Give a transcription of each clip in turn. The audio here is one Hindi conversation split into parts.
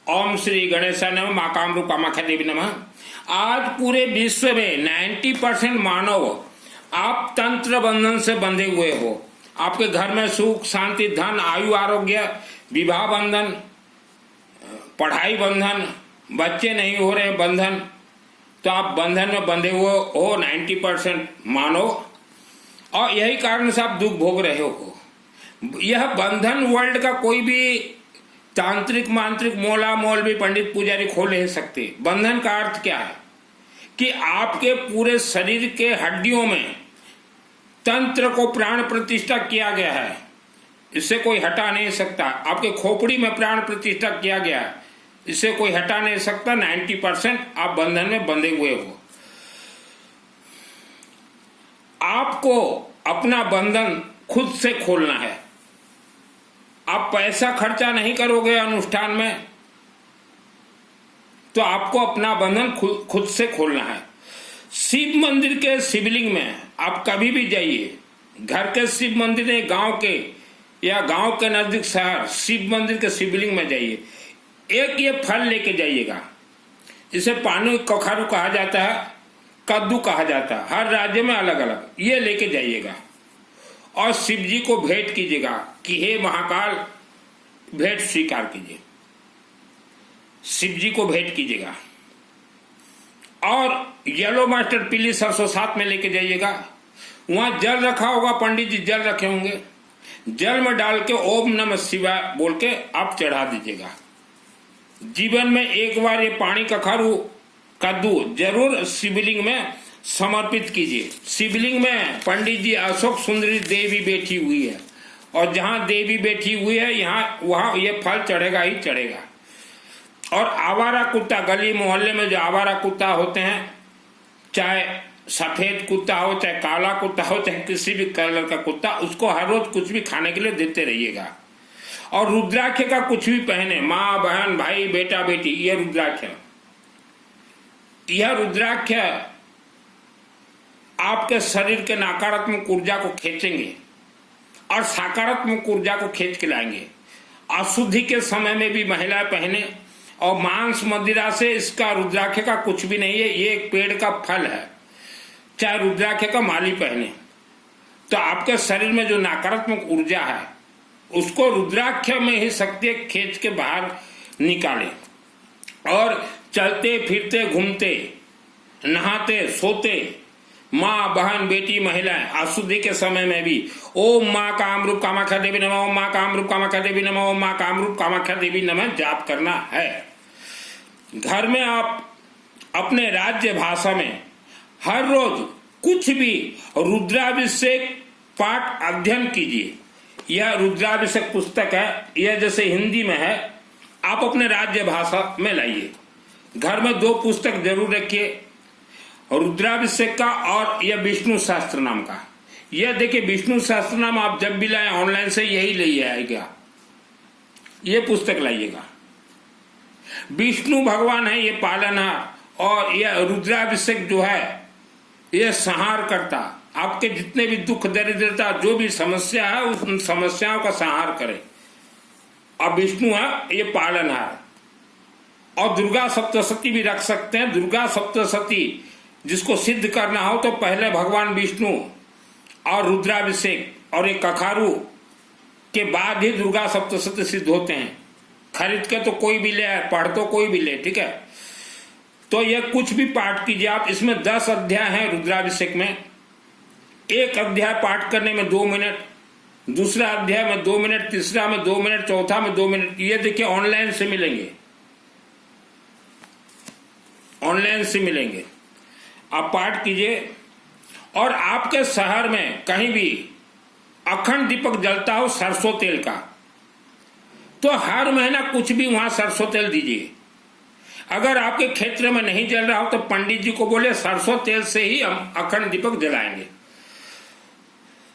ओम श्री गणेशाय नमः, माँ कामरूप कामाख्या देवी नमः। आज पूरे विश्व में 90% मानव आप तंत्र बंधन से बंधे हुए हो। आपके घर में सुख शांति धन आयु आरोग्य विवाह बंधन, पढ़ाई बंधन, बच्चे नहीं हो रहे बंधन, तो आप बंधन में बंधे हुए हो 90% मानव, और यही कारण से आप दुख भोग रहे हो। यह बंधन वर्ल्ड का कोई भी तांत्रिक मांत्रिक मोला मौलवी पंडित पुजारी खोल नहीं सकते। बंधन का अर्थ क्या है कि आपके पूरे शरीर के हड्डियों में तंत्र को प्राण प्रतिष्ठा किया गया है, इससे कोई हटा नहीं सकता। आपके खोपड़ी में प्राण प्रतिष्ठा किया गया है, इससे कोई हटा नहीं सकता। 90% आप बंधन में बंधे हुए हो। आपको अपना बंधन खुद से खोलना है। आप पैसा खर्चा नहीं करोगे अनुष्ठान में, तो आपको अपना बंधन खुद से खोलना है। शिव मंदिर के शिवलिंग में आप कभी भी जाइए, घर के शिव मंदिर है, गांव के या गांव के नजदीक शहर शिव मंदिर के शिवलिंग में जाइए, एक ये फल लेके जाइएगा। इसे पानी कखारू कहा जाता है, कद्दू कहा जाता है, हर राज्य में अलग अलग। ये लेके जाइएगा और शिव जी को भेंट कीजिएगा कि हे महाकाल भेंट स्वीकार कीजिए। शिव जी को भेंट कीजिएगा और येलो मास्टर पीली सरसों साथ में लेके जाइएगा। वहां जल रखा होगा, पंडित जी जल रखे होंगे, जल में डाल के ओम नमः शिवाय बोल के आप चढ़ा दीजिएगा। जीवन में एक बार ये पानी कखारू कद्दू जरूर शिवलिंग में समर्पित कीजिए। शिवलिंग में पंडित जी अशोक सुंदरी देवी बैठी हुई है, और जहां देवी बैठी हुई है यहाँ वहां ये फल चढ़ेगा ही चढ़ेगा। और आवारा कुत्ता, गली मोहल्ले में जो आवारा कुत्ता होते हैं, चाहे सफेद कुत्ता हो, चाहे काला कुत्ता हो, चाहे किसी भी कलर का कुत्ता, उसको हर रोज कुछ भी खाने के लिए देते रहिएगा। और रुद्राक्ष का कुछ भी पहने, माँ बहन भाई बेटा बेटी, यह रुद्राक्ष, यह रुद्राक्ष आपके शरीर के नकारात्मक ऊर्जा को खींचेंगे और सकारात्मक ऊर्जा को खींच के लाएंगे। अशुद्धि के समय में भी महिलाएं पहने, और मांस मदिरा से इसका रुद्राक्ष का कुछ भी नहीं है, ये एक पेड़ का फल है। चाहे रुद्राक्ष का माली पहने, तो आपके शरीर में जो नकारात्मक ऊर्जा है उसको रुद्राक्ष में ही शक्ति खींच के बाहर निकाले। और चलते फिरते घूमते नहाते सोते माँ बहन बेटी महिलाएं अशुद्धि के समय में भी ओम माँ कामरूप कामाख्या देवी नमः, ओम माँ कामरूप कामाख्या देवी नमः, ओम माँ कामरूप कामाख्या देवी नमः जाप करना है। घर में आप अपने राज्य भाषा में हर रोज कुछ भी रुद्राभिषेक पाठ अध्ययन कीजिए। यह रुद्राभिषेक पुस्तक है, यह जैसे हिंदी में है, आप अपने राज्य भाषा में लाइए। घर में 2 पुस्तक जरूर रखिए, रुद्राभिषेक का और यह विष्णु शास्त्र नाम का। यह देखिए विष्णु शास्त्र नाम आप जब भी लाए ऑनलाइन से यही ले आएगा, ये पुस्तक लाइएगा। विष्णु भगवान है ये पालनहार, और यह रुद्राभिषेक जो है यह संहार करता। आपके जितने भी दुख दरिद्रता जो भी समस्या है उन समस्याओं का संहार करे। और विष्णु है ये पालनहार। और दुर्गा सप्तशती भी रख सकते हैं। दुर्गा सप्तशती जिसको सिद्ध करना हो तो पहले भगवान विष्णु और रुद्राभिषेक और एक कखारू के बाद ही दुर्गा सप्तशती सिद्ध होते हैं। खरीद के तो कोई भी ले, पढ़ तो कोई भी ले, ठीक है। तो यह कुछ भी पाठ कीजिए आप। इसमें 10 अध्याय हैं रुद्राभिषेक में। एक अध्याय पाठ करने में 2 मिनट, दूसरा अध्याय में 2 मिनट, तीसरा में 2 मिनट, चौथा में 2 मिनट। ये देखिए ऑनलाइन से मिलेंगे, ऑनलाइन से मिलेंगे। आप पाठ कीजिए। और आपके शहर में कहीं भी अखंड दीपक जलता हो सरसों तेल का, तो हर महीना कुछ भी वहां सरसों तेल दीजिए। अगर आपके क्षेत्र में नहीं जल रहा हो तो पंडित जी को बोले सरसों तेल से ही हम अखंड दीपक जलाएंगे।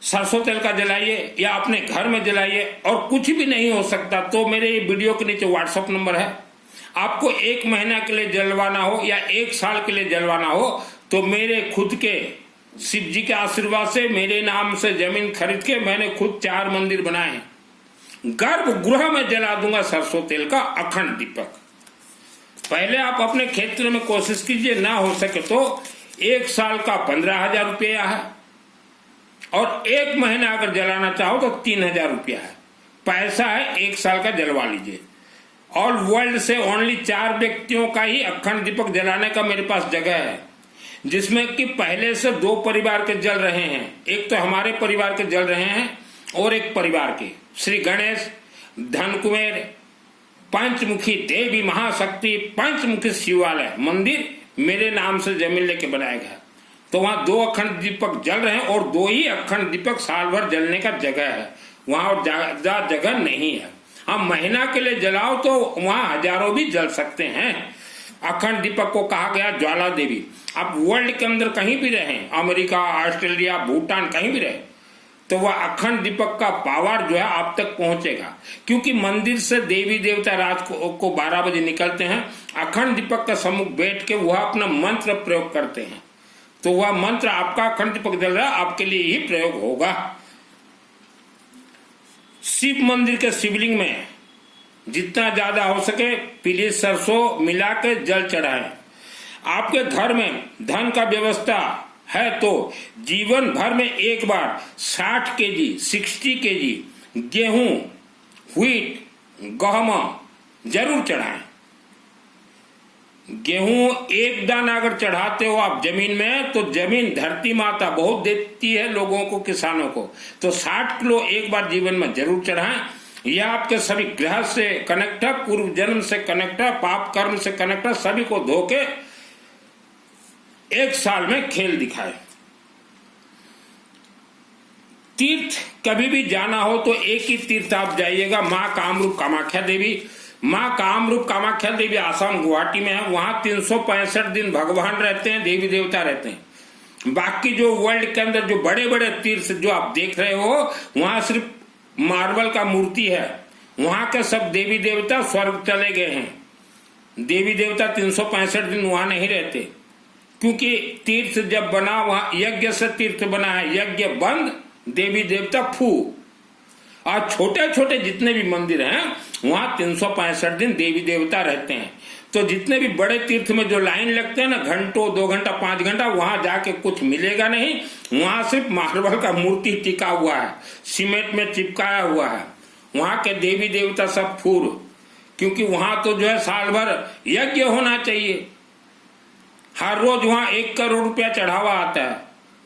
सरसों तेल का जलाइए या अपने घर में जलाइए। और कुछ भी नहीं हो सकता तो मेरे वीडियो के नीचे व्हाट्सएप नंबर है। आपको 1 महीना के लिए जलवाना हो या 1 साल के लिए जलवाना हो तो मेरे खुद के शिव जी के आशीर्वाद से मेरे नाम से जमीन खरीद के मैंने खुद 4 मंदिर बनाए। गर्भगृह में जला दूंगा सरसों तेल का अखंड दीपक। पहले आप अपने क्षेत्र में कोशिश कीजिए, ना हो सके तो 1 साल का 15,000 रुपया है, और 1 महीना अगर जलाना चाहो तो 3,000 रुपया है। पैसा है, 1 साल का जलवा लीजिए। ऑल वर्ल्ड से ओनली 4 व्यक्तियों का ही अखंड दीपक जलाने का मेरे पास जगह है, जिसमें कि पहले से 2 परिवार के जल रहे हैं। एक तो हमारे परिवार के जल रहे हैं और एक परिवार के श्री गणेश धनकुमेर पंचमुखी देवी महाशक्ति पंचमुखी शिवालय मंदिर मेरे नाम से जमीन लेके बनाया गया। तो वहां 2 अखंड दीपक जल रहे हैं और 2 ही अखंड दीपक साल भर जलने का जगह है, वहां और ज्यादा जगह नहीं है। हम महीना के लिए जलाओ तो वहां हजारों भी जल सकते हैं। अखंड दीपक को कहा गया ज्वाला देवी। आप वर्ल्ड के अंदर कहीं भी रहें, अमेरिका, ऑस्ट्रेलिया, भूटान, कहीं भी रहे, तो वह अखंड दीपक का पावर जो है आप तक पहुंचेगा, क्योंकि मंदिर से देवी देवता रात को 12 बजे निकलते हैं। अखंड दीपक का सम्मुख बैठ के वह अपना मंत्र प्रयोग करते हैं, तो वह मंत्र आपका अखंड दीपक जल रहा है आपके लिए ही प्रयोग होगा। शिव मंदिर के शिवलिंग में जितना ज्यादा हो सके पीली सरसों मिला के जल चढ़ाएं। आपके घर में धन का व्यवस्था है तो जीवन भर में एक बार 60 केजी 60 केजी गेहूं, व्हीट, गहमा जरूर चढ़ाएं। गेहूं 1 दाना अगर चढ़ाते हो आप जमीन में, तो जमीन धरती माता बहुत देती है लोगों को, किसानों को। तो 60 किलो एक बार जीवन में जरूर चढ़ाएं। यह आपके सभी ग्रह से कनेक्ट है, पूर्व जन्म से कनेक्ट है, पाप कर्म से कनेक्ट है, सभी को धो के 1 साल में खेल दिखाए। तीर्थ कभी भी जाना हो तो एक ही तीर्थ आप जाइएगा, माँ कामरूप कामाख्या देवी। माँ कामरूप कामाख्या देवी आसाम गुवाहाटी में है। वहां 365 दिन भगवान रहते हैं, देवी देवता रहते हैं। बाकी जो वर्ल्ड के अंदर जो बड़े बड़े तीर्थ जो आप देख रहे हो, वहां सिर्फ मार्बल का मूर्ति है। वहां के सब देवी देवता स्वर्ग चले गए हैं। देवी देवता 365 दिन वहां नहीं रहते, क्योंकि तीर्थ जब बना वहां यज्ञ से तीर्थ बना है। यज्ञ बंद, देवी देवता फू। और छोटे छोटे जितने भी मंदिर हैं वहां 365 दिन देवी देवता रहते हैं। तो जितने भी बड़े तीर्थ में जो लाइन लगते हैं ना, घंटों, 2 घंटा, 5 घंटा, वहां जाके कुछ मिलेगा नहीं। वहां सिर्फ मार्बल का मूर्ति टिका हुआ है, सीमेंट में चिपकाया हुआ है। वहां के देवी देवता सब फूर, क्योंकि वहां तो जो है साल भर यज्ञ होना चाहिए। हर रोज वहां 1 करोड़ रुपया चढ़ावा आता है,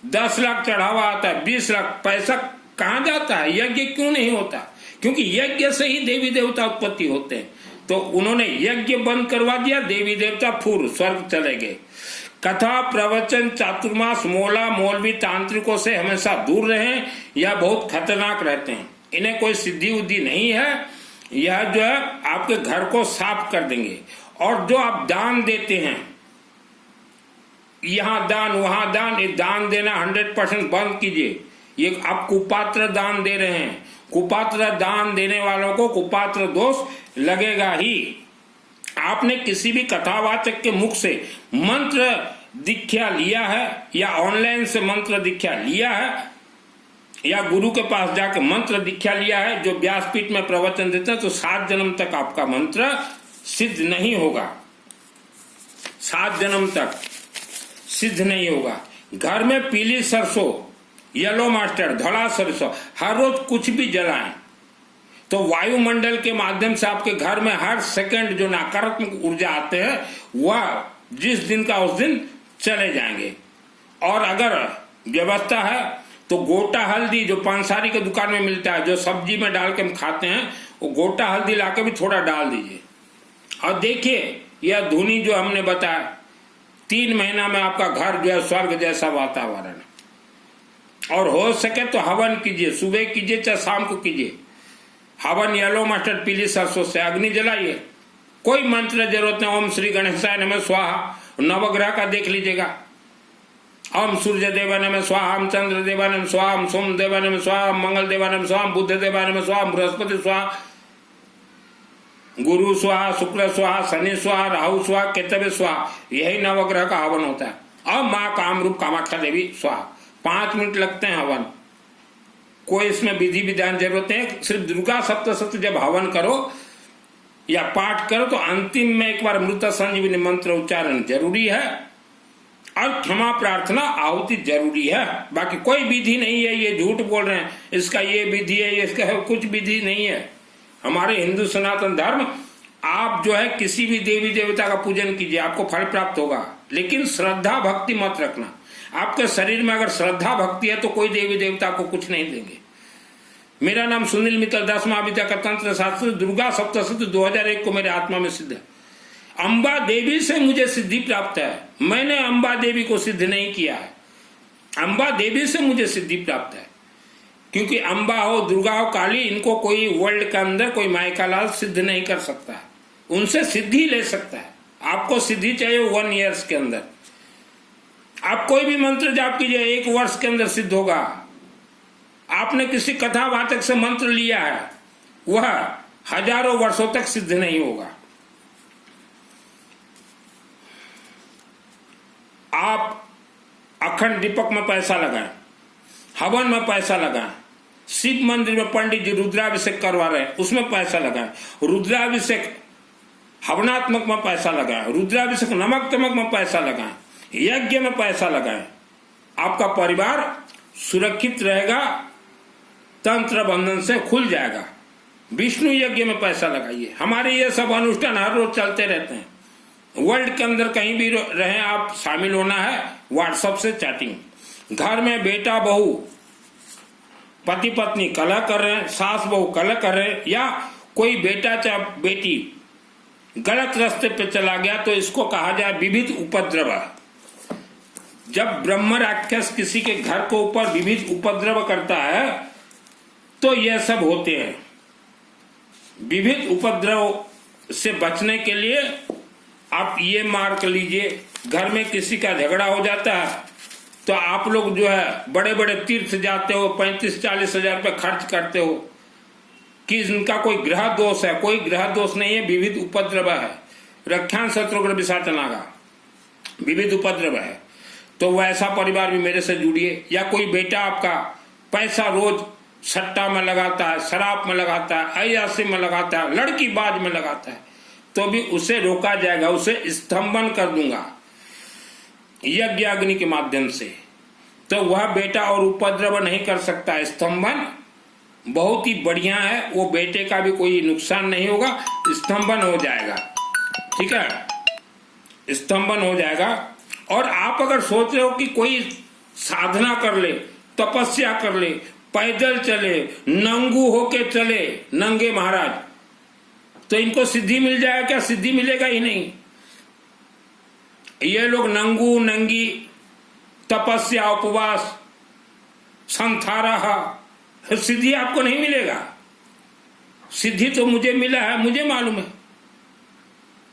10 लाख चढ़ावा आता है, 20 लाख। पैसा कहां जाता है? यज्ञ क्यों नहीं होता? क्योंकि यज्ञ से ही देवी देवता उत्पत्ति होते हैं। तो उन्होंने यज्ञ बंद करवा दिया, देवी देवता फूर स्वर्ग चले गए। कथा, प्रवचन, चातुर्मास, मोला, मौलवी, तांत्रिकों से हमेशा दूर रहें। यह बहुत खतरनाक रहते हैं, इन्हें कोई सिद्धि उद्धि नहीं है। यह जो है आपके घर को साफ कर देंगे। और जो आप दान देते हैं, यहां दान वहां दान, ये दान देना 100% बंद कीजिए। ये आप कुपात्र दान दे रहे हैं। कुपात्र दान देने वालों को कुपात्र दोष लगेगा ही। आपने किसी भी कथावाचक के मुख से मंत्र दीक्षा लिया है, या ऑनलाइन से मंत्र दीक्षा लिया है, या गुरु के पास जाकर मंत्र दीक्षा लिया है जो व्यासपीठ में प्रवचन देते हैं, तो 7 जन्म तक आपका मंत्र सिद्ध नहीं होगा। 7 जन्म तक सिद्ध नहीं होगा। घर में पीली सरसों, येलो मस्टर्ड, धड़ा सरसों हर रोज कुछ भी जलाएं, तो वायुमंडल के माध्यम से आपके घर में हर सेकंड जो नकारात्मक ऊर्जा आते हैं वह जिस दिन का उस दिन चले जाएंगे। और अगर व्यवस्था है तो गोटा हल्दी जो पानसारी के दुकान में मिलता है, जो सब्जी में डाल के हम खाते हैं, वो गोटा हल्दी लाके भी थोड़ा डाल दीजिए। और देखिए यह धुनी जो हमने बताया, 3 महीना में आपका घर जो है स्वर्ग जैसा वातावरण। और हो सके तो हवन कीजिए, सुबह कीजिए चाहे शाम को कीजिए। हवन येलो मस्टर्ड पीली सरसों से अग्नि जलाइए। कोई मंत्र जरूरत नहीं। ओम श्री गणेशाय नमः स्वाहा, नवग्रह का देख लीजिएगा। ओम सूर्य देवा नमः स्वाहा, ओम चंद्र देवा नमः स्वाहा, ओम सोम देवा नमः स्वाहा, मंगल देवा नमः स्वाहा, बुध देवा नमः स्वाहा, बृहस्पति स्वाहा, गुरु स्वाहा, शुक्र स्वाहा, शनि स्वाहा, राहु स्वाहा, केतवे स्वाहा। यही नवग्रह का हवन होता है। और माँ कामरूप कामाख्या देवी स्वाहा। 5 मिनट लगते हैं हवन। कोई इसमें विधि विधान जरूरत है। सिर्फ दुर्गा सप्तशती जब हवन करो या पाठ करो तो अंतिम में एक बार मृत संजीवनी मंत्र उच्चारण जरूरी है और क्षमा प्रार्थना आहुति जरूरी है। बाकी कोई विधि नहीं है, ये झूठ बोल रहे हैं इसका ये विधि है, इसका है, कुछ विधि नहीं है। हमारे हिंदू सनातन धर्म, आप जो है किसी भी देवी देवता का पूजन कीजिए, आपको फल प्राप्त होगा, लेकिन श्रद्धा भक्ति मत रखना। आपके शरीर में अगर श्रद्धा भक्ति है तो कोई देवी देवता को कुछ नहीं देंगे। मेरा नाम सुनील मित्तल, 10 महाविद्या का तंत्र शास्त्र दुर्गा सप्तशती 2001 को मेरे आत्मा में सिद्ध है। अंबा देवी से मुझे सिद्धि प्राप्त है, मैंने अंबा देवी को सिद्ध नहीं किया है, अंबा देवी से मुझे सिद्धि प्राप्त है। क्योंकि अंबा हो, दुर्गा हो, काली, इनको कोई वर्ल्ड के अंदर कोई मायकालाल सिद्ध नहीं कर सकता है, उनसे सिद्धि ले सकता है। आपको सिद्धि चाहिए 1 ईयर्स के अंदर। आप कोई भी मंत्र जाप कीजिए, 1 वर्ष के अंदर सिद्ध होगा। आपने किसी कथावाचक से मंत्र लिया है, वह हजारों वर्षों तक सिद्ध नहीं होगा। आप अखंड दीपक में पैसा लगाएं, हवन में पैसा लगाएं, शिव मंदिर में पंडित जी रुद्राभिषेक करवा रहे हैं उसमें पैसा लगाएं, रुद्राभिषेक हवनात्मक में पैसा लगाएं, रुद्राभिषेक नमक तमक में पैसा लगाएं, यज्ञ में पैसा लगाएं। आपका परिवार सुरक्षित रहेगा, तंत्र बंधन से खुल जाएगा। विष्णु यज्ञ में पैसा लगाइए। हमारे ये सब अनुष्ठान हर रोज चलते रहते हैं। वर्ल्ड के अंदर कहीं भी रहें आप, शामिल होना है व्हाट्सएप से चैटिंग। घर में बेटा बहू, पति पत्नी कलह कर रहे हैं, सास बहू कलह कर रहे हैं, या कोई बेटा चाहे बेटी गलत रास्ते पे चला गया, तो इसको कहा जाए विविध उपद्रव। जब ब्रह्म राक्षस किसी के घर को ऊपर विविध उपद्रव करता है तो यह सब होते हैं। विविध उपद्रव से बचने के लिए आप ये मार्क लीजिए, घर में किसी का झगड़ा हो जाता है तो आप लोग जो है बड़े बड़े तीर्थ जाते हो, 35-40 हजार रुपये खर्च करते हो कि इनका कोई ग्रह दोष है। कोई ग्रह दोष नहीं है, विविध उपद्रव है। रक्षान शत्रुघ्न विशाचनागा विविध उपद्रव है। तो वैसा परिवार भी मेरे से जुड़िए। या कोई बेटा आपका पैसा रोज सट्टा में लगाता है, शराब में लगाता है, अय्याशी में लगाता है, लड़की बाज में लगाता है, तो भी उसे रोका जाएगा, उसे स्तंभन कर दूंगा यज्ञ अग्नि के माध्यम से। तो वह बेटा और उपद्रव नहीं कर सकता। स्तंभन बहुत ही बढ़िया है, वो बेटे का भी कोई नुकसान नहीं होगा, स्तंभन हो जाएगा। ठीक है, स्तंभन हो जाएगा। और आप अगर सोच रहे हो कि कोई साधना कर ले, तपस्या कर ले, पैदल चले, नंगू होके चले, नंगे महाराज, तो इनको सिद्धि मिल जाएगा क्या? सिद्धि मिलेगा ही नहीं। ये लोग नंगू नंगी तपस्या उपवास संथारा, सिद्धि आपको नहीं मिलेगा। सिद्धि तो मुझे मिला है, मुझे मालूम है।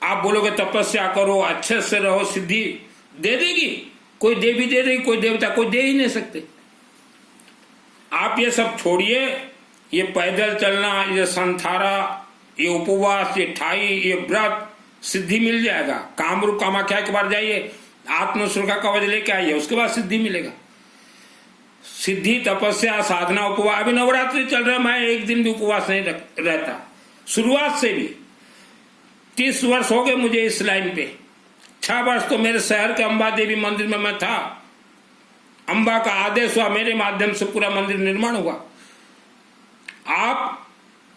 आप बोलोगे तपस्या करो, अच्छे से रहो, सिद्धि दे देगी कोई देवी, दे देगी कोई देवता, कोई दे ही नहीं सकते। आप ये सब छोड़िए, ये पैदल चलना, ये संथारा, ये उपवास, ये ठाई, ये व्रत, सिद्धि मिल जाएगा। कामरूप कामाख्या के बार जाइए, आत्मसुरक्षा कवच लेके आइए, उसके बाद सिद्धि मिलेगा। सिद्धि, तपस्या, साधना, उपवास। अभी नवरात्रि चल रहा है, मैं एक दिन भी उपवास नहीं रहता, शुरुआत से भी। 30 वर्ष हो गए मुझे इस लाइन पे। 6 वर्ष तो मेरे शहर के अंबा देवी मंदिर में मैं था। अंबा का आदेश हुआ, मेरे माध्यम से पूरा मंदिर निर्माण हुआ। आप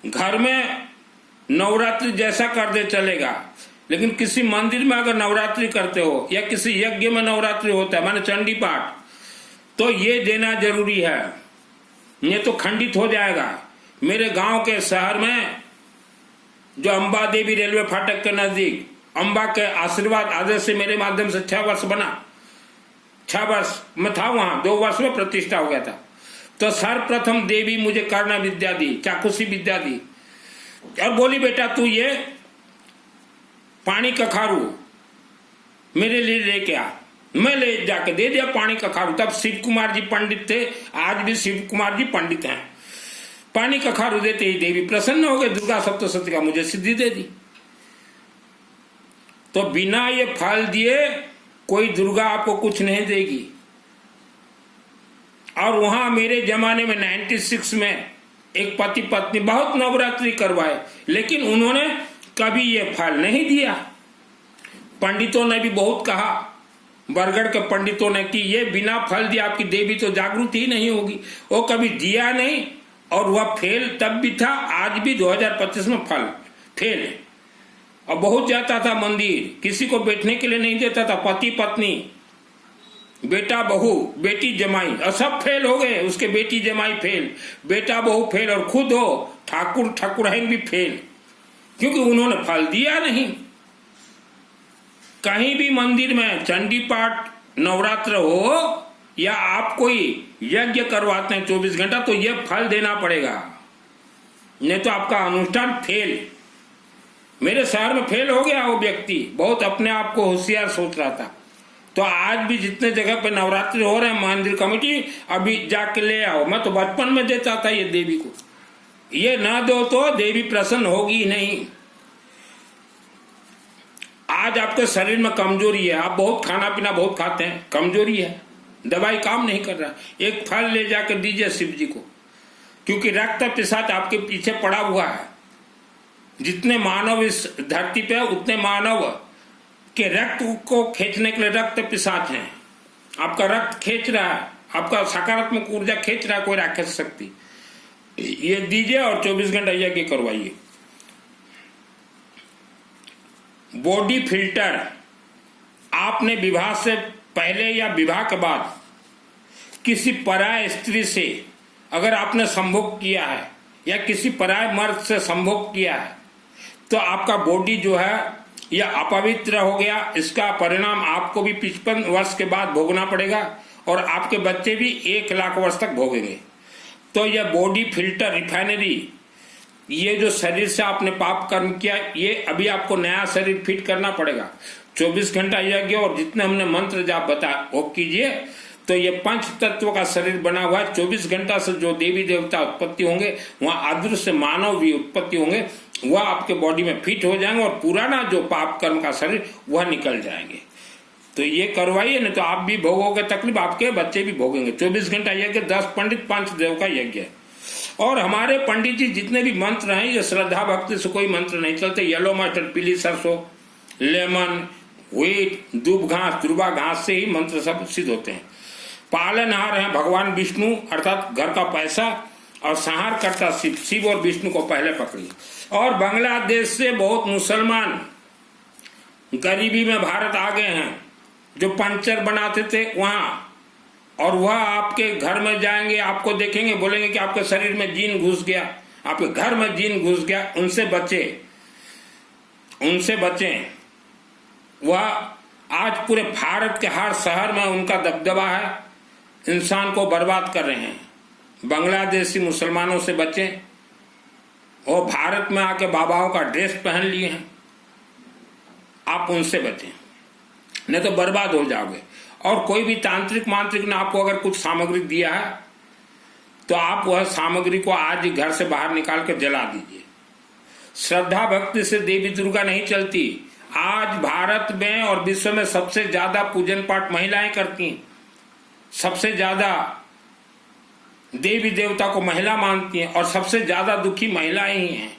घर में नवरात्रि जैसा कर दे चलेगा, लेकिन किसी मंदिर में अगर नवरात्रि करते हो या किसी यज्ञ में नवरात्रि होता है, माने चंडी पाठ, तो ये देना जरूरी है, ये तो खंडित हो जाएगा। मेरे गांव के शहर में जो अंबा देवी रेलवे फाटक के नजदीक अंबा के आशीर्वाद आदेश से मेरे माध्यम से 6 वर्ष बना। 6 वर्ष में था वहां, 2 वर्ष में प्रतिष्ठा हो गया था। तो सर्वप्रथम देवी मुझे कर्ण विद्या दी, चाकुशी विद्या दी, और बोली बेटा तू ये पानी कखारू मेरे लिए लेके आ। मैं ले जाके दे दिया पानी कखारू। तब शिव कुमार जी पंडित थे, आज भी शिव कुमार जी पंडित हैं। पानी कखारू देते ही देवी प्रसन्न हो गए, दुर्गा सप्तशती का मुझे सिद्धि दे दी। तो बिना ये फल दिए कोई दुर्गा आपको कुछ नहीं देगी। और वहां मेरे जमाने में 96 में एक पति पत्नी बहुत नवरात्रि करवाए, लेकिन उन्होंने कभी ये फल नहीं दिया। पंडितों ने भी बहुत कहा, बरगढ़ के पंडितों ने, कि ये बिना फल दिया आपकी देवी तो जागृत ही नहीं होगी। वो कभी दिया नहीं और वह फेल तब भी था, आज भी 2025 में फल फेल है। और बहुत जाता था मंदिर, किसी को बैठने के लिए नहीं देता था, पति पत्नी, बेटा बहू, बेटी जमाई, और सब फेल हो गए। उसके बेटी जमाई फेल, बेटा बहू फेल, और खुद हो ठाकुर ठाकुराइन भी फेल, क्योंकि उन्होंने फल दिया नहीं। कहीं भी मंदिर में चंडी पाठ नवरात्र हो या आप कोई यज्ञ करवाते हैं 24 घंटा, तो यह फल देना पड़ेगा, नहीं तो आपका अनुष्ठान फेल। मेरे शहर में फेल हो गया वो व्यक्ति, बहुत अपने आप को होशियार सोच रहा था। तो आज भी जितने जगह पे नवरात्रि हो रहे हैं, मंदिर कमेटी अभी जाके ले आओ। मैं तो बचपन में देता था ये देवी को, ये ना दो तो देवी प्रसन्न होगी नहीं। आज आपके शरीर में कमजोरी है, आप बहुत खाना पीना बहुत खाते हैं, कमजोरी है, दवाई काम नहीं कर रहा, एक फल ले जाकर दीजिए शिव जी को, क्योंकि रक्त पिशाच आपके पीछे पड़ा हुआ है। जितने मानव इस धरती पे उतने मानव के रक्त को खींचने के लिए रक्त पिशाच हैं। आपका रक्त खींच रहा है, आपका सकारात्मक ऊर्जा खींच रहा है कोई राक्षस शक्ति। ये दीजिए और 24 घंटा यज्ञ करवाइए। बॉडी फिल्टर, आपने विवाह से पहले या विवाह के बाद किसी पराय स्त्री से अगर आपने संभोग किया है या किसी पराय मर्द से संभोग किया है, तो आपका बॉडी जो है यह अपवित्र हो गया। इसका परिणाम आपको भी 55 वर्ष के बाद भोगना पड़ेगा और आपके बच्चे भी 1 लाख वर्ष तक भोगेंगे। तो यह बॉडी फिल्टर रिफाइनरी, ये जो शरीर से आपने पाप कर्म किया, ये अभी आपको नया शरीर फिट करना पड़ेगा। 24 घंटा यज्ञ और जितने हमने मंत्र जाप बताया वो कीजिए, तो ये 5 तत्व का शरीर बना हुआ है। 24 घंटा से जो देवी देवता उत्पत्ति होंगे, वहाँ अदृश्य मानव भी उत्पत्ति होंगे, वह आपके बॉडी में फिट हो जाएंगे और पुराना जो पाप कर्म का शरीर वह निकल जाएंगे। तो ये करवाइए, नहीं तो आप भी भोगोगे तकलीफ, आपके बच्चे भी भोगेंगे। 24 घंटा यज्ञ, 10 पंडित 5 देव का यज्ञ है। और हमारे पंडित जी जितने भी मंत्र हैं, ये श्रद्धा भक्ति से कोई मंत्र नहीं चलते। येलो मस्टर्ड, पीली सरसों, लेमन, व्हीट, दूब घास, ध्रुवा घास से ही मंत्र सब सिद्ध होते हैं। पालनहार हैं भगवान विष्णु, अर्थात घर का पैसा, और संहार करता शिव। शिव और विष्णु को पहले पकड़िए। और बांग्लादेश से बहुत मुसलमान गरीबी में भारत आ गए हैं, जो पंचर बनाते थे वहां, और वह आपके घर में जाएंगे, आपको देखेंगे, बोलेंगे कि आपके शरीर में जीन घुस गया, आपके घर में जीन घुस गया। उनसे बचे, उनसे बचें। वह आज पूरे भारत के हर शहर में उनका दबदबा है, इंसान को बर्बाद कर रहे हैं। बांग्लादेशी मुसलमानों से बचें। वो भारत में आके बाबाओं का ड्रेस पहन लिए हैं, आप उनसे बचें, नहीं तो बर्बाद हो जाओगे। और कोई भी तांत्रिक मांत्रिक ने आपको अगर कुछ सामग्री दिया है, तो आप वह सामग्री को आज ही घर से बाहर निकाल कर जला दीजिए। श्रद्धा भक्ति से देवी दुर्गा नहीं चलती। आज भारत में और विश्व में सबसे ज्यादा पूजन पाठ महिलाएं करती हैं, सबसे ज्यादा देवी देवता को महिला मानती हैं, और सबसे ज्यादा दुखी महिलाएं ही हैं।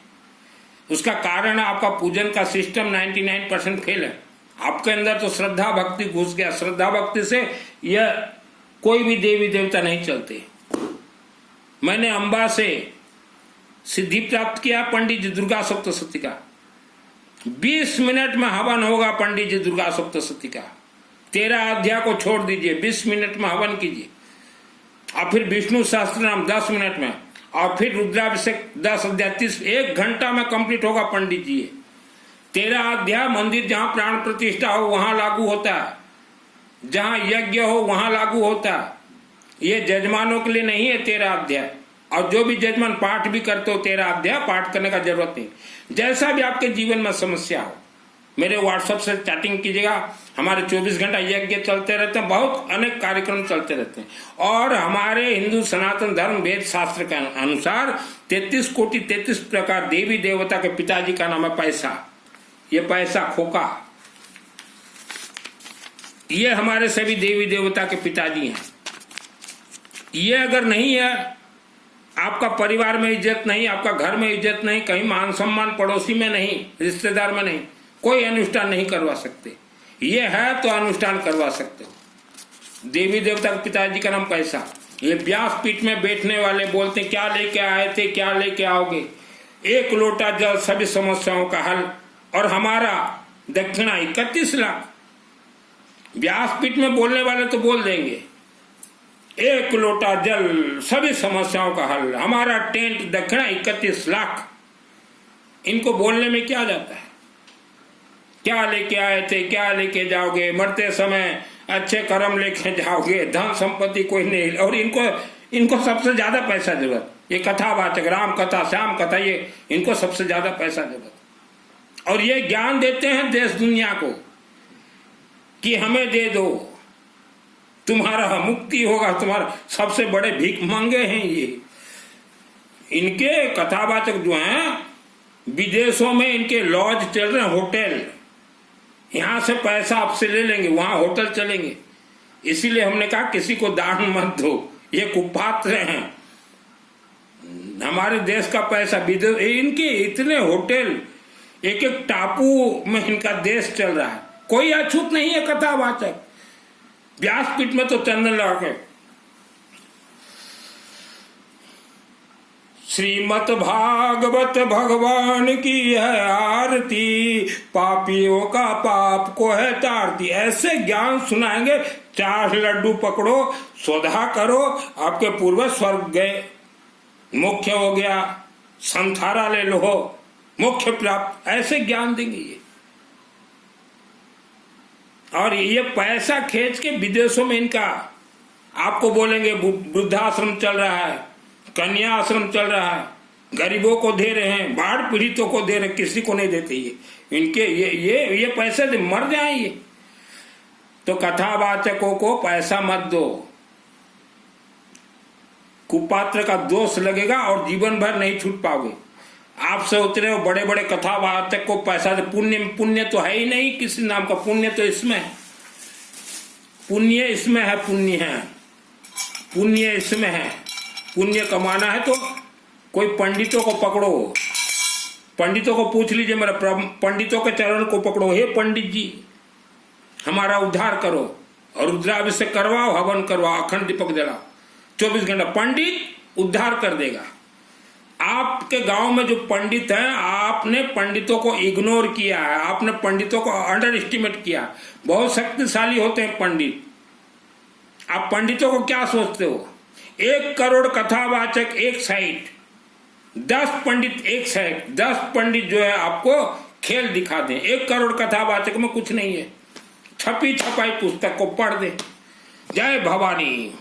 उसका कारण है आपका पूजन का सिस्टम 99% फेल है। आपके अंदर तो श्रद्धा भक्ति घुस गया। श्रद्धा भक्ति से यह कोई भी देवी देवता नहीं चलते। मैंने अंबा से सिद्धि प्राप्त किया पंडित जी दुर्गा सप्तशती का। 20 मिनट में हवन होगा पंडित जी दुर्गा सप्तशती का। 13 अध्याय को छोड़ दीजिए, 20 मिनट में हवन कीजिए। और फिर विष्णु सहस्त्र नाम 10 मिनट में, और फिर रुद्राभिषेक 10 अध्याय 30, 1 घंटा में कंप्लीट होगा पंडित जी। 13 अध्याय मंदिर जहां प्राण प्रतिष्ठा हो वहां लागू होता है, जहां यज्ञ हो वहां लागू होता है। ये जजमानों के लिए नहीं है 13 अध्याय। और जो भी जजमान पाठ भी करते हो 13 अध्याय पाठ करने का जरूरत नहीं। जैसा भी आपके जीवन में समस्या हो, मेरे व्हाट्सएप से चैटिंग कीजिएगा। हमारे 24 घंटा यज्ञ चलते रहते हैं, बहुत अनेक कार्यक्रम चलते रहते हैं। और हमारे हिंदू सनातन धर्म वेद शास्त्र के अनुसार 33 कोटि 33 प्रकार देवी देवता के पिताजी का नाम है पैसा। ये पैसा खोका, ये हमारे सभी देवी देवता के पिताजी हैं। ये अगर नहीं है आपका परिवार में इज्जत नहीं, आपका घर में इज्जत नहीं, कहीं मान सम्मान पड़ोसी में नहीं, रिश्तेदार में नहीं, कोई अनुष्ठान नहीं करवा सकते। ये है तो अनुष्ठान करवा सकते हो। देवी देवता के पिताजी का नाम पैसा। ये व्यासपीठ में बैठने वाले बोलते क्या लेके आए थे, क्या लेके आओगे? 1 लोटा जल सभी समस्याओं का हल, और हमारा दक्षिणा 31 लाख। व्यासपीठ में बोलने वाले तो बोल देंगे 1 लोटा जल सभी समस्याओं का हल, हमारा टेंट दक्षिणा 31 लाख। इनको बोलने में क्या जाता है? क्या लेके आए थे, क्या लेके जाओगे? मरते समय अच्छे कर्म लेके जाओगे, धन संपत्ति कोई नहीं। और इनको सबसे ज्यादा पैसा जरूरत, ये कथावाचक, राम कथा, श्याम कथा, ये इनको सबसे ज्यादा पैसा जरूरत। और ये ज्ञान देते हैं देश दुनिया को कि हमें दे दो, तुम्हारा मुक्ति होगा। तुम्हारा सबसे बड़े भीख मंगे हैं ये। इनके कथावाचक जो हैं विदेशों में, इनके लॉज चल रहे हैं, होटल। यहां से पैसा आपसे ले लेंगे, वहां होटल चलेंगे। इसीलिए हमने कहा किसी को दान मत दो, ये कुपात्र हैं। हमारे देश का पैसा विदेश, इनके इतने होटल, एक एक टापू में इनका देश चल रहा है। कोई अछूत नहीं है कथावाचक। व्यासपीठ में तो चंदन लगा के श्रीमद् भागवत भगवान की है आरती, पापियों का पाप को है तारती। ऐसे ज्ञान सुनाएंगे। 4 लड्डू पकड़ो, सोधा करो, आपके पूर्वज स्वर्ग गए, मुख्य हो गया, संथारा ले लो, मुख्य प्राप्त। ऐसे ज्ञान देंगे ये। और ये पैसा खींच के विदेशों में इनका, आपको बोलेंगे वृद्धाश्रम चल रहा है, कन्या आश्रम चल रहा है, गरीबों को दे रहे हैं, बाढ़ पीड़ितों को दे रहे, किसी को नहीं देते ये। इनके ये पैसे दे मर जाए ये। तो कथावाचकों को पैसा मत दो, कुपात्र का दोष लगेगा और जीवन भर नहीं छूट पाओगे। आपसे उतरे हो बड़े बड़े कथावाचक को पैसा दे। पुण्य तो है ही नहीं किसी नाम का। पुण्य तो इसमें है, पुण्य इसमें है, पुण्य इसमें है। पुण्य कमाना है तो कोई पंडितों को पकड़ो, पंडितों को पूछ लीजिए, मेरा पंडितों के चरण को पकड़ो, हे पंडित जी हमारा उद्धार करो, और रुद्राभिषेक करवाओ, हवन करवाओ, अखंड दीपक जलाओ, 24 घंटा पंडित उद्धार कर देगा। आपके गांव में जो पंडित हैं, आपने पंडितों को इग्नोर किया है, आपने पंडितों को अंडर एस्टिमेट किया। बहुत शक्तिशाली होते हैं पंडित। आप पंडितों को क्या सोचते हो? 1 करोड़ कथावाचक एक साइड, 10 पंडित एक साइड। 10 पंडित जो है आपको खेल दिखा दें। 1 करोड़ कथावाचक में कुछ नहीं है। छपी छपाई पुस्तक को पढ़ दे। जय भवानी।